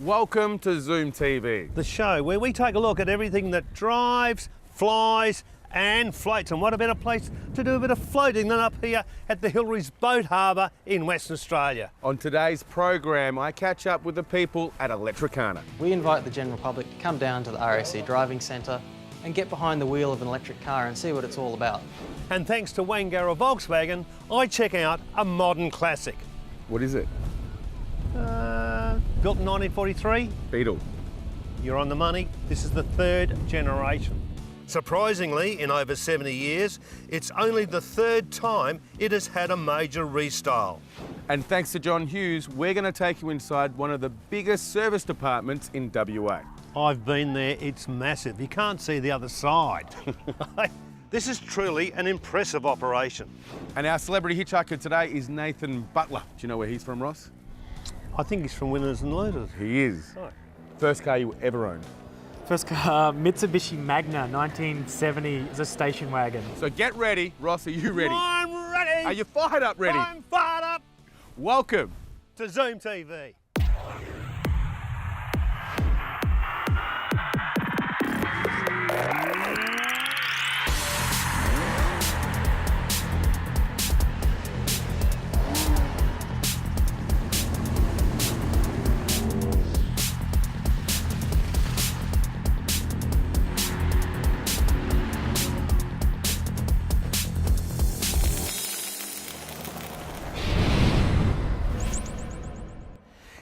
Welcome to ZoomTV. The show where we take a look at everything that drives, flies and floats. And what a better place to do a bit of floating than up here at the Hillry's Boat Harbour in Western Australia. On today's program, I catch up with the people at Electricana. We invite the general public to come down to the RAC Driving Centre and get behind the wheel of an electric car and see what it's all about. And thanks to Wangara Volkswagen, I check out a modern classic. What is it? Built in 1943. Beetle. You're on the money. This is the third generation. Surprisingly, in over 70 years, it's only the third time it has had a major restyle. And thanks to John Hughes, we're going to take you inside one of the biggest service departments in WA. I've been there, it's massive. You can't see the other side. This is truly an impressive operation. And our celebrity hitchhiker today is Nathan Butler. Do you know where he's from, Ross? I think he's from Winners and Losers. He is. Right. First car you ever owned? First car, Mitsubishi Magna, 1970, is a station wagon. So get ready. Ross, are you ready? I'm ready! Are you fired up ready? I'm fired up! Welcome To ZoomTV.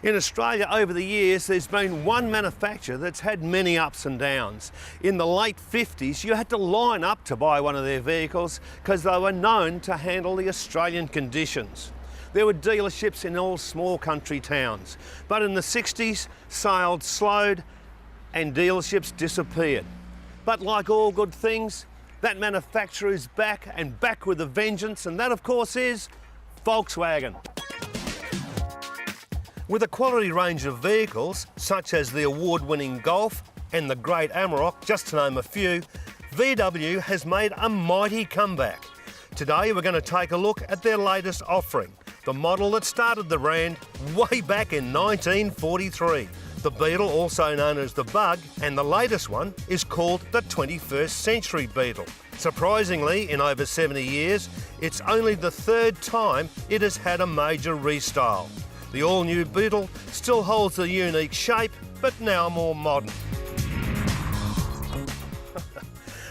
In Australia over the years, there's been one manufacturer that's had many ups and downs. In the late 50s, you had to line up to buy one of their vehicles because they were known to handle the Australian conditions. There were dealerships in all small country towns. But in the 60s, sales slowed and dealerships disappeared. But like all good things, that manufacturer is back and back with a vengeance, and that of course is Volkswagen. With a quality range of vehicles, such as the award-winning Golf and the great Amarok, just to name a few, VW has made a mighty comeback. Today we're going to take a look at their latest offering, the model that started the brand way back in 1943. The Beetle, also known as the Bug, and the latest one is called the 21st Century Beetle. Surprisingly, in over 70 years, it's only the third time it has had a major restyle. The all-new Beetle still holds a unique shape, but now more modern.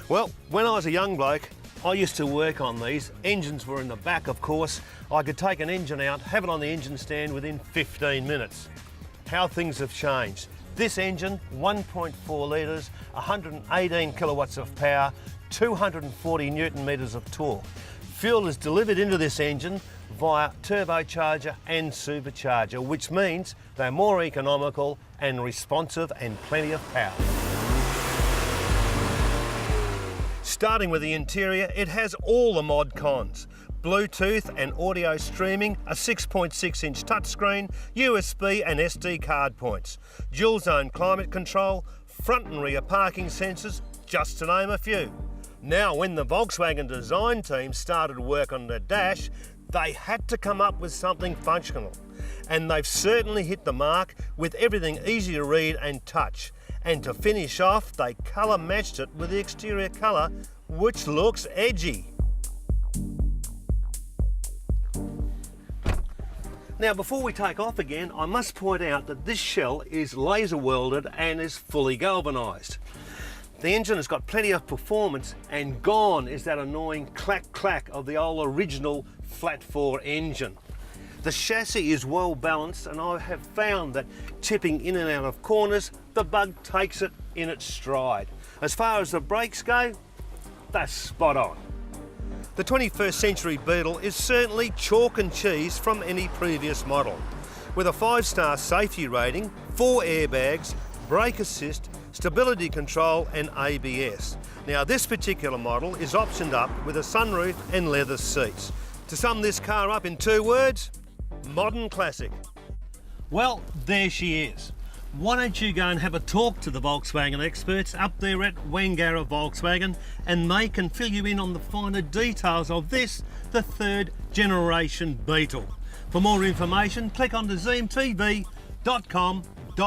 Well, when I was a young bloke, I used to work on these. Engines were in the back, of course. I could take an engine out, have it on the engine stand within 15 minutes. How things have changed. This engine, 1.4 litres, 118 kilowatts of power, 240 newton metres of torque. Fuel is delivered into this engine via turbocharger and supercharger, which means they're more economical and responsive and plenty of power. Starting with the interior, it has all the mod cons. Bluetooth and audio streaming, a 6.6-inch touchscreen, USB and SD card points, dual zone climate control, front and rear parking sensors, just to name a few. Now, when the Volkswagen design team started work on the dash, they had to come up with something functional. And they've certainly hit the mark with everything easy to read and touch. And to finish off, they colour matched it with the exterior colour, which looks edgy. Now, before we take off again, I must point out that this shell is laser welded and is fully galvanised. The engine has got plenty of performance, and gone is that annoying clack-clack of the old original flat-4 engine. The chassis is well balanced, and I have found that tipping in and out of corners, the Bug takes it in its stride. As far as the brakes go, they're spot on. The 21st Century Beetle is certainly chalk and cheese from any previous model. With a 5-star safety rating, 4 airbags, brake assist, stability control and ABS. Now this particular model is optioned up with a sunroof and leather seats. To sum this car up in 2 words, modern classic. Well, there she is. Why don't you go and have a talk to the Volkswagen experts up there at Wangara Volkswagen, and they can fill you in on the finer details of this, the 3rd generation Beetle. For more information, click on to ZoomTV.com.au. Do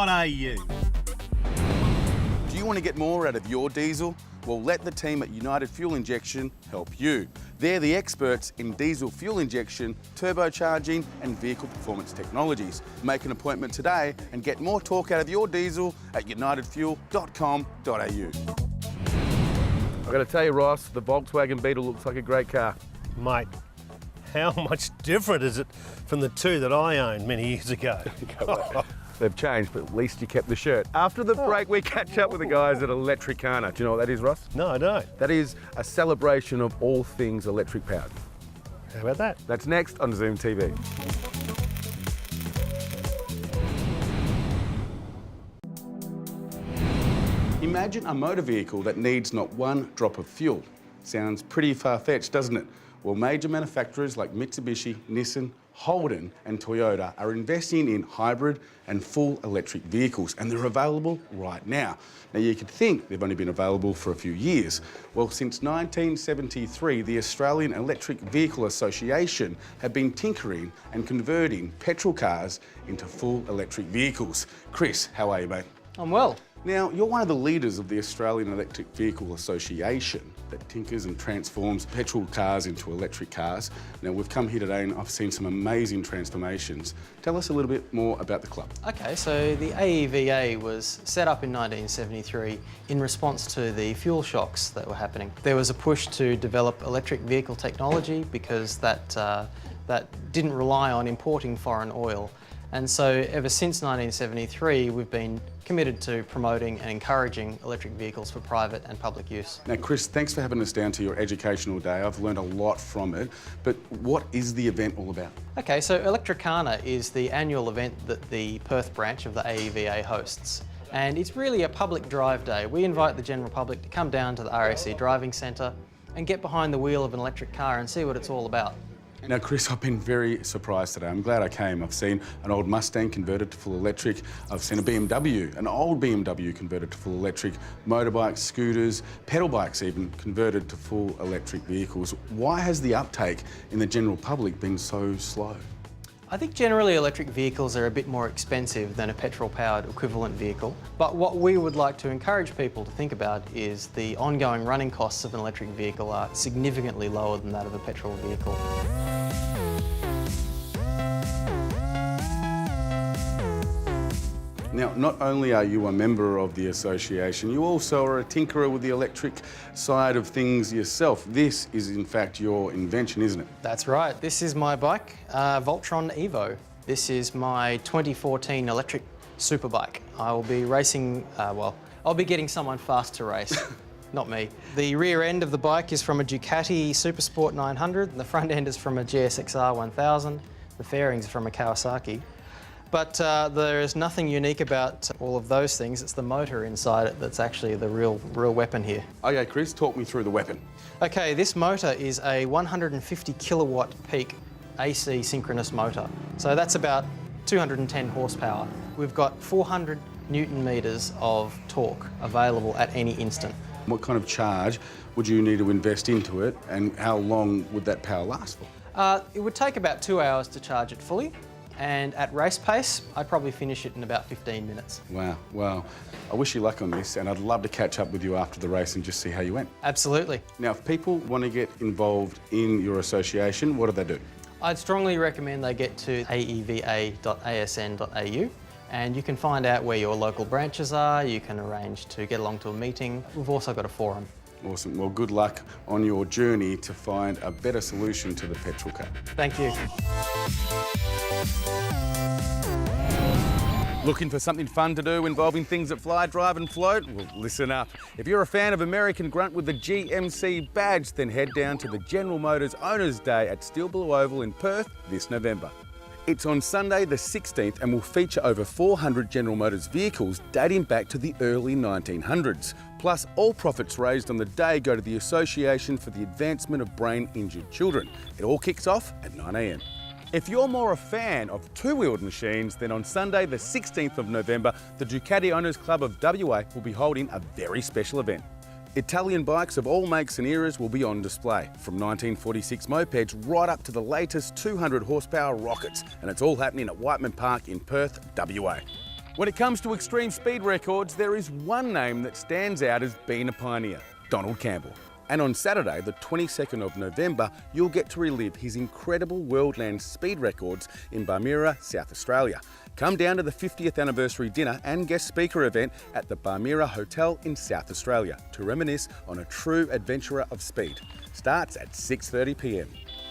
you want to get more out of your diesel? Well, let the team at United Fuel Injection help you. They're the experts in diesel fuel injection, turbocharging and vehicle performance technologies. Make an appointment today and get more torque out of your diesel at unitedfuel.com.au. I've got to tell you, Ross, the Volkswagen Beetle looks like a great car. Mate, how much different is it from the two that I owned many years ago? They've changed, but at least you kept the shirt. After the break, we catch up with the guys at Electricana. Do you know what that is, Ross? No, I don't. That is a celebration of all things electric powered. How about that? That's next on ZoomTV. Imagine a motor vehicle that needs not one drop of fuel. Sounds pretty far-fetched, doesn't it? Well, major manufacturers like Mitsubishi, Nissan, Holden and Toyota are investing in hybrid and full electric vehicles, and they're available right now. Now, you could think they've only been available for a few years. Well, since 1973, the Australian Electric Vehicle Association have been tinkering and converting petrol cars into full electric vehicles. Chris, how are you, mate? I'm well. Now, you're one of the leaders of the Australian Electric Vehicle Association that tinkers and transforms petrol cars into electric cars. Now, we've come here today and I've seen some amazing transformations. Tell us a little bit more about the club. Okay, so the AEVA was set up in 1973 in response to the fuel shocks that were happening. There was a push to develop electric vehicle technology because that didn't rely on importing foreign oil. And so ever since 1973, we've been committed to promoting and encouraging electric vehicles for private and public use. Now, Chris, thanks for having us down to your educational day. I've learned a lot from it, but what is the event all about? Okay, so Electricana is the annual event that the Perth branch of the AEVA hosts. And it's really a public drive day. We invite the general public to come down to the RAC driving centre and get behind the wheel of an electric car and see what it's all about. Now, Chris, I've been very surprised today. I'm glad I came. I've seen an old Mustang converted to full electric. I've seen a BMW, an old BMW converted to full electric, motorbikes, scooters, pedal bikes even converted to full electric vehicles. Why has the uptake in the general public been so slow? I think generally electric vehicles are a bit more expensive than a petrol-powered equivalent vehicle, but what we would like to encourage people to think about is the ongoing running costs of an electric vehicle are significantly lower than that of a petrol vehicle. Now, not only are you a member of the association, you also are a tinkerer with the electric side of things yourself. This is, in fact, your invention, isn't it? That's right. This is my bike, Voltron Evo. This is my 2014 electric superbike. I will be racing, I'll be getting someone fast to race. Not me. The rear end of the bike is from a Ducati Supersport 900, and the front end is from a GSXR 1000. The fairings are from a Kawasaki. But there is nothing unique about all of those things. It's the motor inside it that's actually the real weapon here. Okay, Chris, talk me through the weapon. Okay, this motor is a 150 kilowatt peak AC synchronous motor. So that's about 210 horsepower. We've got 400 Newton meters of torque available at any instant. What kind of charge would you need to invest into it, and how long would that power last for? It would take about 2 hours to charge it fully. And at race pace, I'd probably finish it in about 15 minutes. Wow, wow. I wish you luck on this, and I'd love to catch up with you after the race and just see how you went. Absolutely. Now, if people want to get involved in your association, what do they do? I'd strongly recommend they get to aeva.asn.au, and you can find out where your local branches are. You can arrange to get along to a meeting. We've also got a forum. Awesome. Well, good luck on your journey to find a better solution to the petrol car. Thank you. Looking for something fun to do involving things that fly, drive and float? Well, listen up. If you're a fan of American Grunt with the GMC badge, then head down to the General Motors Owners Day at Steel Blue Oval in Perth this November. It's on Sunday the 16th and will feature over 400 General Motors vehicles dating back to the early 1900s. Plus, all profits raised on the day go to the Association for the Advancement of Brain-Injured Children. It all kicks off at 9 a.m. If you're more a fan of two-wheeled machines, then on Sunday the 16th of November, the Ducati Owners Club of WA will be holding a very special event. Italian bikes of all makes and eras will be on display, from 1946 mopeds right up to the latest 200 horsepower rockets, and it's all happening at Whiteman Park in Perth, WA. When it comes to extreme speed records, there is one name that stands out as being a pioneer, Donald Campbell. And on Saturday, the 22nd of November, you'll get to relive his incredible Worldland speed records in Barmera, South Australia. Come down to the 50th anniversary dinner and guest speaker event at the Barmera Hotel in South Australia to reminisce on a true adventurer of speed. Starts at 6:30 p.m.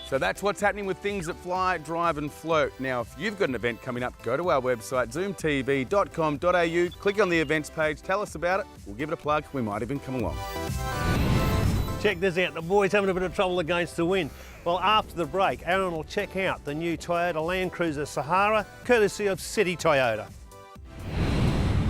So that's what's happening with things that fly, drive and float. Now, if you've got an event coming up, go to our website, zoomtv.com.au, click on the events page, tell us about it, we'll give it a plug, we might even come along. Check this out, the boys having a bit of trouble against the wind. Well, after the break, Aaron will check out the new Toyota Land Cruiser Sahara, courtesy of City Toyota.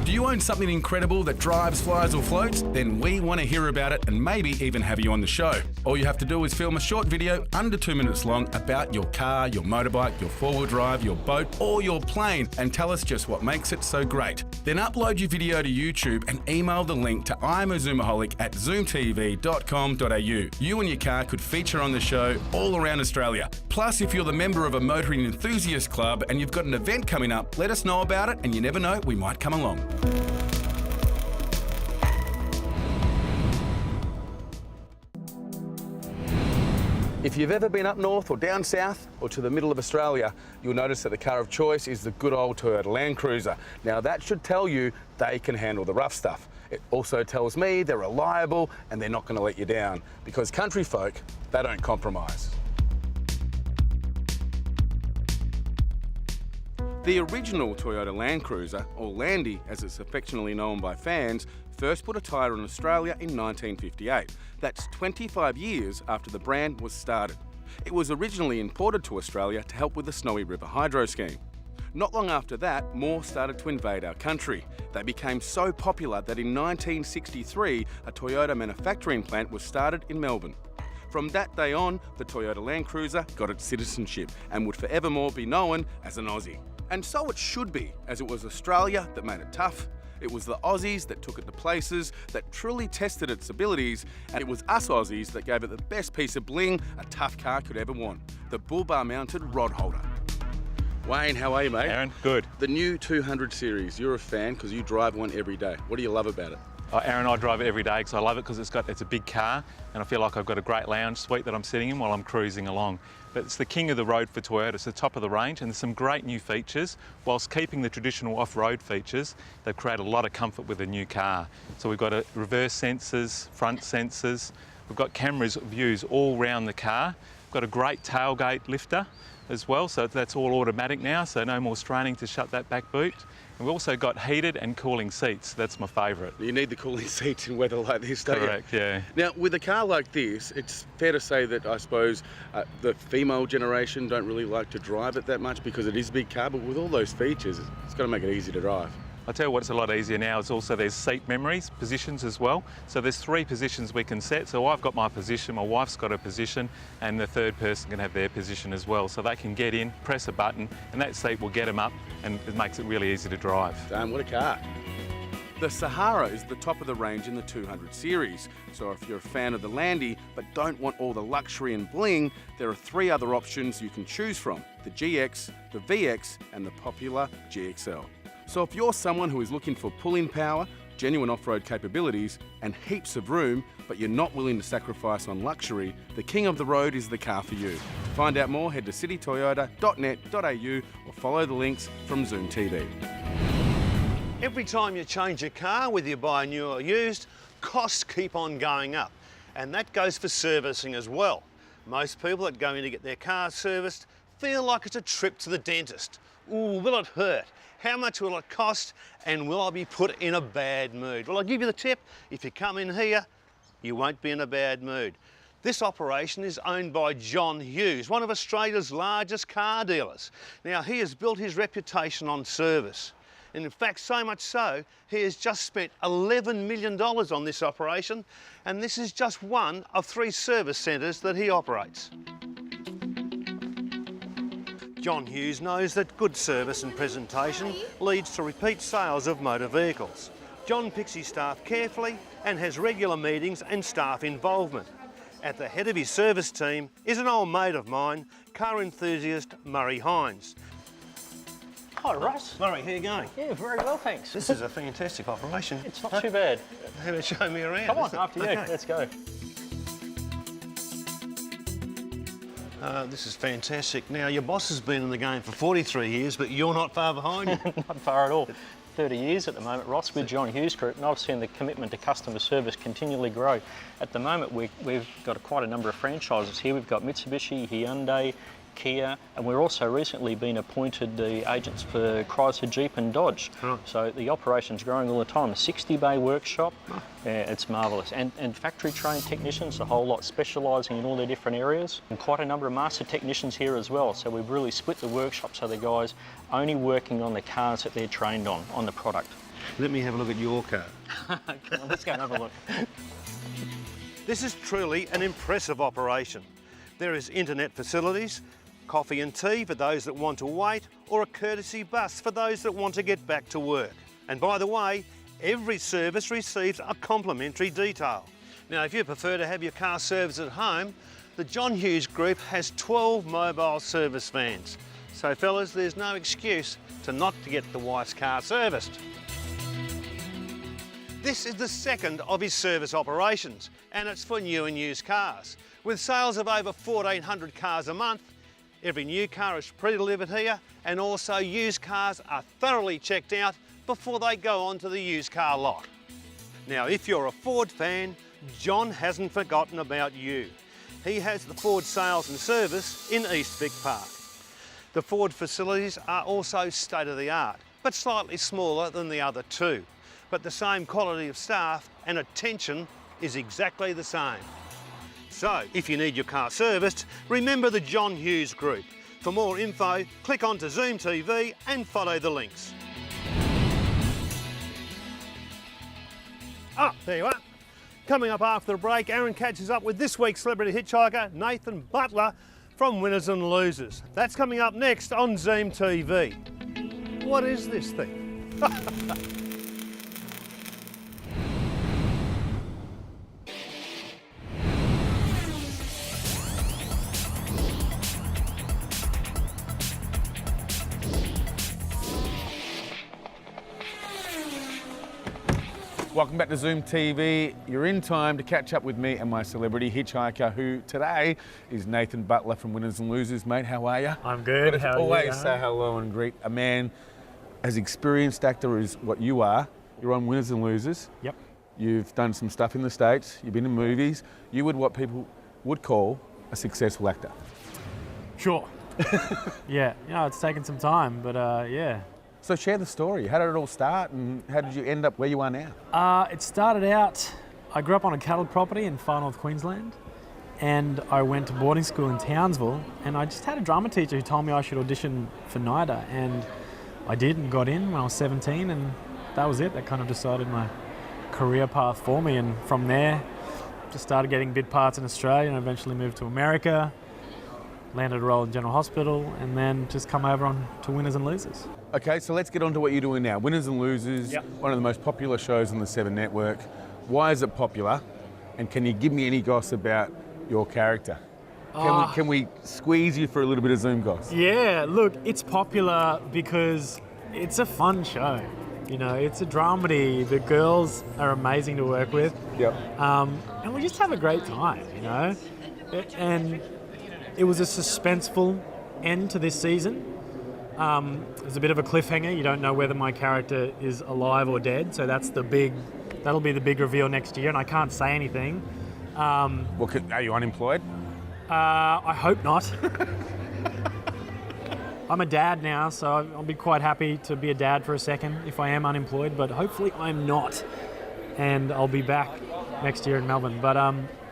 Do you own something incredible that drives, flies or floats? Then we want to hear about it and maybe even have you on the show. All you have to do is film a short video under 2 minutes long about your car, your motorbike, your four-wheel drive, your boat or your plane and tell us just what makes it so great. Then upload your video to YouTube and email the link to imazoomaholic@zoomtv.com.au. You and your car could feature on the show all around Australia. Plus, if you're the member of a motoring enthusiast club and you've got an event coming up, let us know about it and you never know, we might come along. If you've ever been up north or down south or to the middle of Australia, you'll notice that the car of choice is the good old Toyota Land Cruiser. Now that should tell you they can handle the rough stuff. It also tells me they're reliable and they're not going to let you down because country folk, they don't compromise. The original Toyota Land Cruiser, or Landy as it's affectionately known by fans, first put a tyre in Australia in 1958. That's 25 years after the brand was started. It was originally imported to Australia to help with the Snowy River hydro scheme. Not long after that, more started to invade our country. They became so popular that in 1963, a Toyota manufacturing plant was started in Melbourne. From that day on, the Toyota Land Cruiser got its citizenship and would forevermore be known as an Aussie. And so it should be, as it was Australia that made it tough, it was the Aussies that took it to places that truly tested its abilities, and it was us Aussies that gave it the best piece of bling a tough car could ever want, the bull bar mounted rod holder. Wayne, how are you, mate? Aaron, good. The new 200 series, you're a fan because you drive one every day. What do you love about it? Aaron, I drive it every day because I love it because it's a big car and I feel like I've got a great lounge suite that I'm sitting in while I'm cruising along. But it's the king of the road for Toyota. It's the top of the range and there's some great new features. Whilst keeping the traditional off-road features, they've created a lot of comfort with a new car. So we've got reverse sensors, front sensors, we've got cameras views all round the car. We've got a great tailgate lifter as well, so that's all automatic now, so no more straining to shut that back boot. And we've also got heated and cooling seats. That's my favourite. You need the cooling seats in weather like this, don't you? Correct, yeah. Now, with a car like this, it's fair to say that I suppose the female generation don't really like to drive it that much because it is a big car, but with all those features, it's got to make it easy to drive. I'll tell you what, it's a lot easier now. It's also, there's seat memories, positions as well. So there's 3 positions we can set. So I've got my position, my wife's got her position, and the third person can have their position as well. So they can get in, press a button, and that seat will get them up, and it makes it really easy to drive. Damn, what a car. The Sahara is the top of the range in the 200 series. So if you're a fan of the Landy, but don't want all the luxury and bling, there are 3 other options you can choose from: the GX, the VX, and the popular GXL. So if you're someone who is looking for pull-in power, genuine off-road capabilities, and heaps of room, but you're not willing to sacrifice on luxury, the king of the road is the car for you. To find out more, head to citytoyota.net.au or follow the links from ZoomTV. Every time you change your car, whether you buy new or used, costs keep on going up. And that goes for servicing as well. Most people that go in to get their car serviced feel like it's a trip to the dentist. Ooh, will it hurt? How much will it cost? And will I be put in a bad mood? Well, I'll give you the tip. If you come in here, you won't be in a bad mood. This operation is owned by John Hughes, one of Australia's largest car dealers. Now, he has built his reputation on service. And in fact, so much so, he has just spent $11 million on this operation, and this is just one of 3 service centres that he operates. John Hughes knows that good service and presentation leads to repeat sales of motor vehicles. John picks his staff carefully and has regular meetings and staff involvement. At the head of his service team is an old mate of mine, car enthusiast Murray Hines. Hi, Russ. Murray, how you going? Yeah, very well, thanks. This is a fantastic operation. It's not too bad. How about showing me around? Come on, after you. Okay. Let's go. This is fantastic. Now, your boss has been in the game for 43 years, but you're not far behind him. Not far at all. 30 years at the moment, Ross, with John Hughes Group, and I've seen the commitment to customer service continually grow. At the moment, we've got quite a number of franchises here. We've got Mitsubishi, Hyundai, Kia, and we're also recently been appointed the agents for Chrysler, Jeep and Dodge. Right. So the operation's growing all the time. A 60-bay workshop, it's marvellous. And factory trained technicians, a whole lot specialising in all their different areas. And quite a number of master technicians here as well. So we've really split the workshop so the guys only working on the cars that they're trained on the product. Let me have a look at your car. Come on, let's go and have a look. This is truly an impressive operation. There is internet facilities, coffee and tea for those that want to wait, or a courtesy bus for those that want to get back to work. And by the way, every service receives a complimentary detail. Now, if you prefer to have your car serviced at home, the John Hughes Group has 12 mobile service vans. So fellas, there's no excuse to not to get the wife's car serviced. This is the second of his service operations, and it's for new and used cars. With sales of over 1,400 cars a month, every new car is pre-delivered here, and also used cars are thoroughly checked out before they go onto the used car lot. Now, if you're a Ford fan, John hasn't forgotten about you. He has the Ford sales and service in East Vic Park. The Ford facilities are also state-of-the-art, but slightly smaller than the other two. But the same quality of staff and attention is exactly the same. So, if you need your car serviced, remember the John Hughes Group. For more info, click onto ZoomTV and follow the links. There you are. Coming up after the break, Aaron catches up with this week's celebrity hitchhiker, Nathan Butler, from Winners and Losers. That's coming up next on ZoomTV. What is this thing? Welcome back to Zoom TV. You're in time to catch up with me and my celebrity hitchhiker, who today is Nathan Butler from Winners and Losers. Mate, how are you? I'm good. How are you? Always say hello and greet a man as experienced actor as what you are. You're on Winners and Losers. Yep. You've done some stuff in the States. You've been in movies. You would what people would call a successful actor. Sure. Yeah, it's taken some time, but yeah. So share the story. How did it all start and how did you end up where you are now? It started out, I grew up on a cattle property in far north Queensland, and I went to boarding school in Townsville, and I just had a drama teacher who told me I should audition for NIDA, and I did and got in when I was 17, and that was it. That kind of decided my career path for me, and from there just started getting bit parts in Australia and eventually moved to America, landed a role in General Hospital, and then just come over on to Winners and Losers. Okay, so let's get on to what you're doing now. Winners and Losers, Yep. One of the most popular shows on the 7 Network. Why is it popular? And can you give me any goss about your character? Can we squeeze you for a little bit of Zoom goss? Yeah, look, it's popular because it's a fun show. It's a dramedy. The girls are amazing to work with. Yep. And we just have a great time, And it was a suspenseful end to this season. There's a bit of a cliffhanger. You don't know whether my character is alive or dead, so that'll be the big reveal next year, and I can't say anything. Well, are you unemployed? I hope not. I'm a dad now, so I'll be quite happy to be a dad for a second if I am unemployed, but hopefully I'm not, and I'll be back next year in Melbourne. But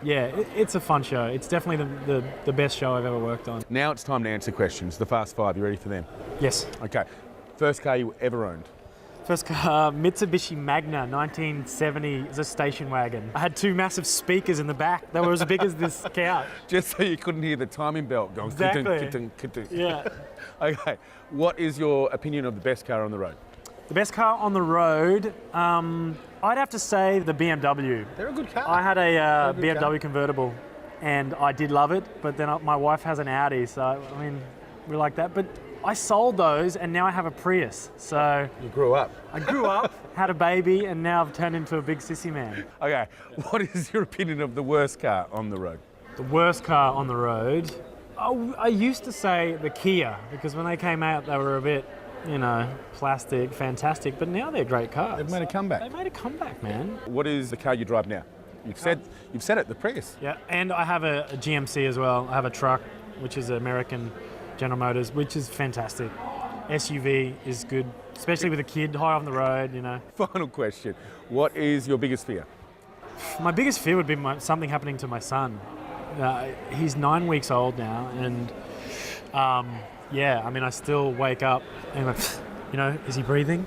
yeah, it's a fun show. It's definitely the best show I've ever worked on. Now it's time to answer questions. The Fast Five, you ready for them? Yes. Okay. First car you ever owned? First car, Mitsubishi Magna, 1970, is a station wagon. I had 2 massive speakers in the back that were as big as this couch. Just so you couldn't hear the timing belt going. Exactly. Ka-ding. Yeah. Okay. What is your opinion of the best car on the road? The best car on the road, I'd have to say the BMW. They're a good car. I had a They're a good BMW convertible, and I did love it, but then my wife has an Audi, so I mean, we like that. But I sold those and now I have a Prius. So You grew up. I grew up, had a baby, and now I've turned into a big sissy man. Okay, what is your opinion of the worst car on the road? The worst car on the road? Oh, I used to say the Kia, because when they came out, they were a bit, you know, plastic, fantastic, but now they're great cars. They've made a comeback. They made a comeback, man. What is the car you drive now? You've said it, the Prius. Yeah, and I have a GMC as well. I have a truck, which is American General Motors, which is fantastic. SUV is good, especially with a kid high on the road, you know. Final question. What is your biggest fear? My biggest fear would be something happening to my son. He's 9 weeks old now, and yeah, I mean, I still wake up and like, you know, is he breathing?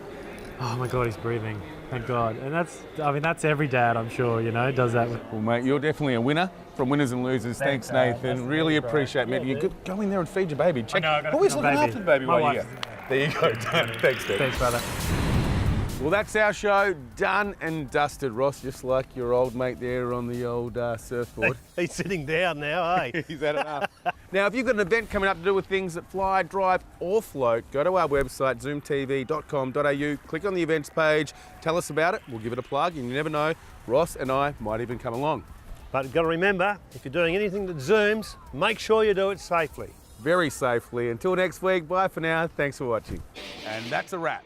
Oh my God, he's breathing. Thank God. And that's every dad, I'm sure, you know, does that. Well, mate, you're definitely a winner from Winners and Losers. Thanks, Nathan. Really appreciate it. You go in there and feed your baby. Check. I know, I gotta Always feed my looking baby. after the baby My while wife you're is- here. There you go. Done. Thanks, Dad. Thanks, brother. Well, that's our show, done and dusted, Ross, just like your old mate there on the old surfboard. He's sitting down now, eh? He's had enough. Now, if you've got an event coming up to do with things that fly, drive or float, go to our website, zoomtv.com.au, click on the events page, tell us about it, we'll give it a plug, and you never know, Ross and I might even come along. But you've got to remember, if you're doing anything that zooms, make sure you do it safely. Very safely. Until next week, bye for now, thanks for watching. And that's a wrap.